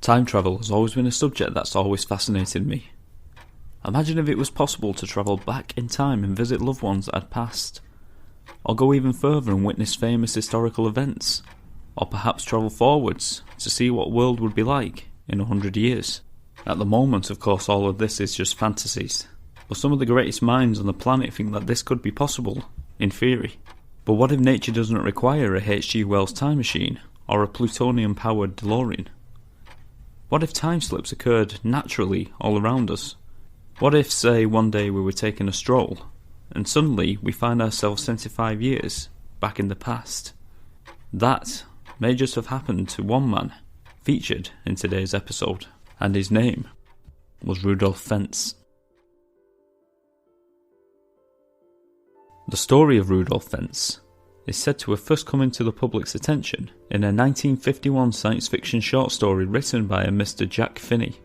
Time travel has always been a subject that's always fascinated me. Imagine if it was possible to travel back in time and visit loved ones that had passed, or go even further and witness famous historical events, or perhaps travel forwards to see what world would be like in 100 years. At the moment, of course, all of this is just fantasies, but some of the greatest minds on the planet think that this could be possible, in theory. But what if nature doesn't require a H.G. Wells time machine, or a plutonium-powered DeLorean? What if time slips occurred naturally all around us? What if, say, one day we were taking a stroll, and suddenly we find ourselves 75 years back in the past? That may just have happened to one man featured in today's episode, and his name was Rudolph Fentz. The story of Rudolph Fentz is said to have first come into the public's attention in a 1951 science fiction short story written by a Mr. Jack Finney.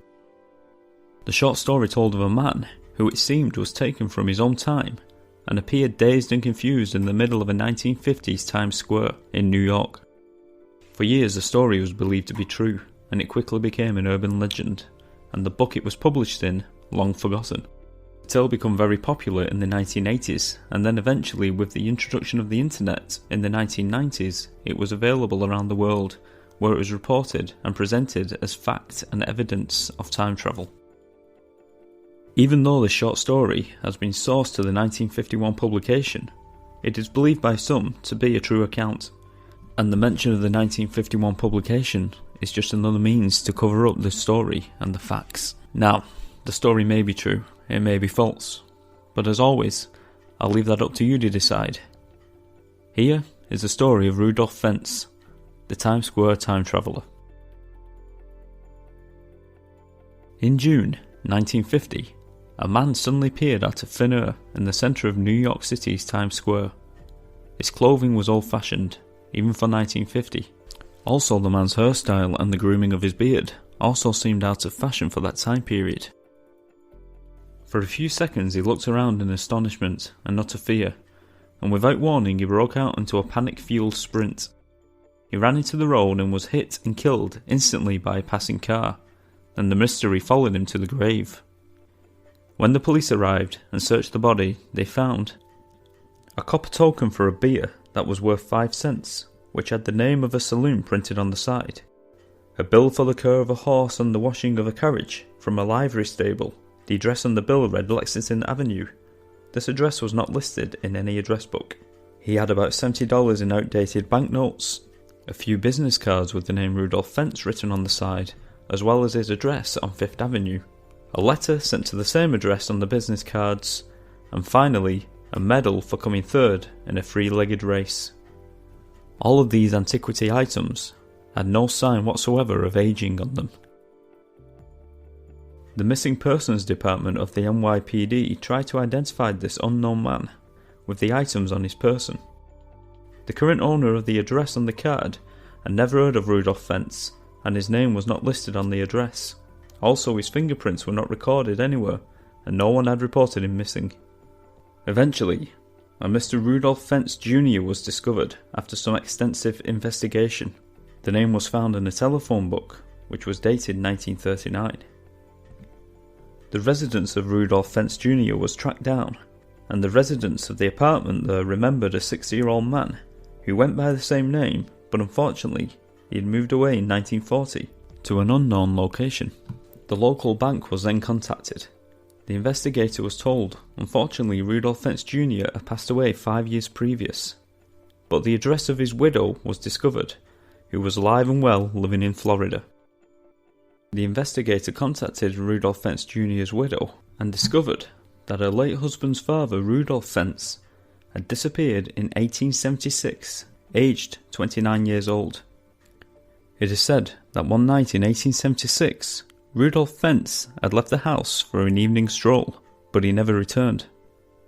The short story told of a man who it seemed was taken from his own time and appeared dazed and confused in the middle of a 1950s Times Square in New York. For years the story was believed to be true, and it quickly became an urban legend, and the book it was published in long forgotten. The tale became very popular in the 1980s, and then eventually with the introduction of the internet in the 1990s, it was available around the world, where it was reported and presented as fact and evidence of time travel. Even though this short story has been sourced to the 1951 publication, it is believed by some to be a true account, and the mention of the 1951 publication is just another means to cover up the story and the facts. Now, the story may be true, it may be false, but as always, I'll leave that up to you to decide. Here is the story of Rudolph Fentz, the Times Square time traveller. In June 1950, a man suddenly appeared out of thin air in the centre of New York City's Times Square. His clothing was old-fashioned, even for 1950. Also, the man's hairstyle and the grooming of his beard also seemed out of fashion for that time period. For a few seconds he looked around in astonishment and utter fear, and without warning he broke out into a panic-fueled sprint. He ran into the road and was hit and killed instantly by a passing car, and the mystery followed him to the grave. When the police arrived and searched the body, they found a copper token for a beer that was worth 5 cents, which had the name of a saloon printed on the side, a bill for the care of a horse and the washing of a carriage from a livery stable. The address on the bill read Lexington Avenue. This address was not listed in any address book. He had about $70 in outdated banknotes, a few business cards with the name Rudolph Fentz written on the side, as well as his address on Fifth Avenue, a letter sent to the same address on the business cards, and finally, a medal for coming third in a three-legged race. All of these antiquity items had no sign whatsoever of aging on them. The Missing Persons Department of the NYPD tried to identify this unknown man with the items on his person. The current owner of the address on the card had never heard of Rudolph Fentz, and his name was not listed on the address. Also, his fingerprints were not recorded anywhere, and no one had reported him missing. Eventually, a Mr. Rudolph Fentz Jr. was discovered after some extensive investigation. The name was found in a telephone book, which was dated 1939. The residence of Rudolph Fentz Jr. was tracked down, and the residents of the apartment there remembered a 60-year-old man who went by the same name, but unfortunately he had moved away in 1940 to an unknown location. The local bank was then contacted. The investigator was told, unfortunately Rudolph Fentz Jr. had passed away 5 years previous, but the address of his widow was discovered, who was alive and well living in Florida. The investigator contacted Rudolph Fentz Jr.'s widow and discovered that her late husband's father, Rudolph Fentz, had disappeared in 1876, aged 29 years old. It is said that one night in 1876, Rudolph Fentz had left the house for an evening stroll, but he never returned.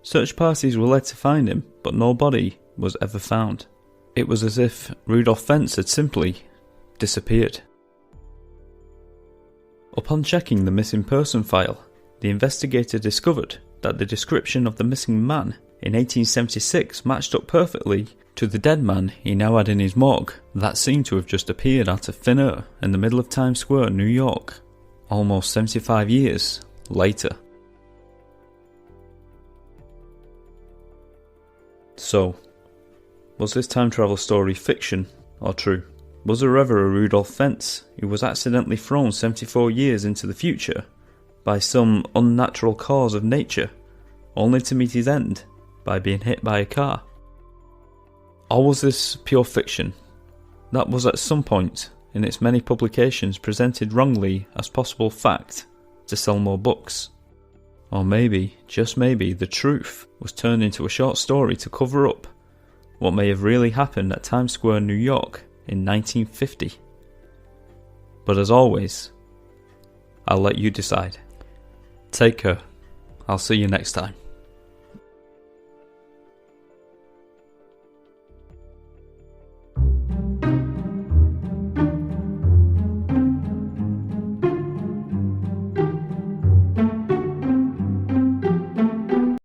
Search parties were led to find him, but no body was ever found. It was as if Rudolph Fentz had simply disappeared. Upon checking the missing person file, the investigator discovered that the description of the missing man in 1876 matched up perfectly To the dead man he now had in his morgue that seemed to have just appeared out of thin air in the middle of Times Square, New York, almost 75 years later. So, was this time travel story fiction or true? Was there ever a Rudolph Fentz who was accidentally thrown 74 years into the future by some unnatural cause of nature, only to meet his end by being hit by a car? Or was this pure fiction that was at some point in its many publications presented wrongly as possible fact to sell more books? Or maybe, just maybe, the truth was turned into a short story to cover up what may have really happened at Times Square, New York in 1950. But as always, I'll let you decide. Take care. I'll see you next time.